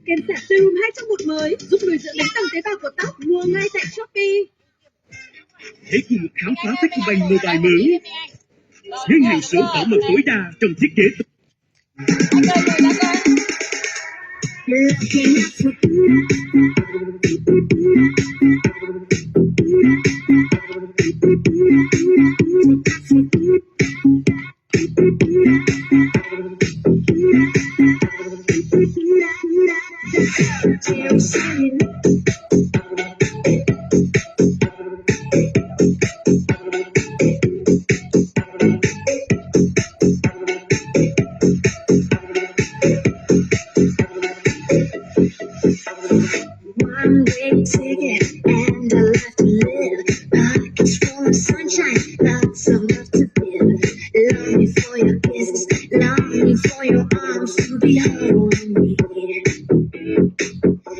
Kem sạc serum 2 trong 1 mới giúp nuôi dưỡng đến từng tế bào của tóc. Mua ngay tại Shopee. Hãy cùng khám phá Techcombank Mobile mới. Ngân hàng số bảo mật tối đa trong thiết kế. One way ticket and a life to live. Pockets full of sunshine, lots of love to give. Longing for your kisses, longing for your arms to be holding me.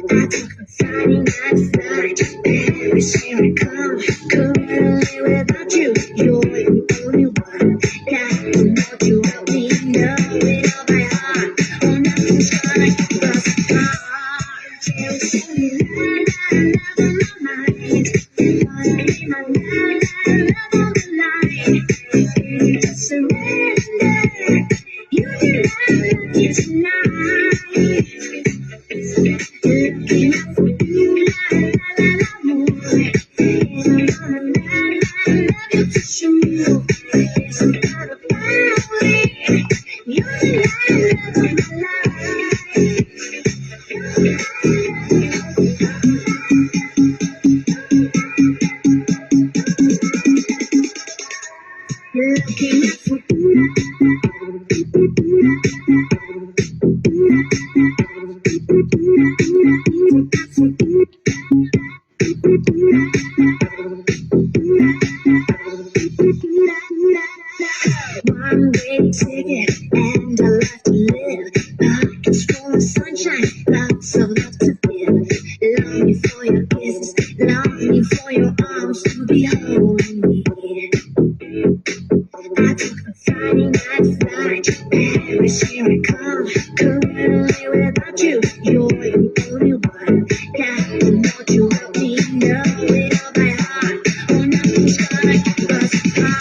I took a Friday night flight, Paris, here I come. Couldn't live without you, you're the only one. Got to know you, help me know it all by heart. Oh, nothing's gonna keep us apart. One way ticket and a life to live. Pockets full of sunshine, lots of love to give. Longing for your kisses, longing for your arms to be holding me. I took a Friday night flight, Paris, here I come. Couldn't live without you, you're the only one. Got to know you, help me know it all by heart. Oh, nothing's gonna keep us apart.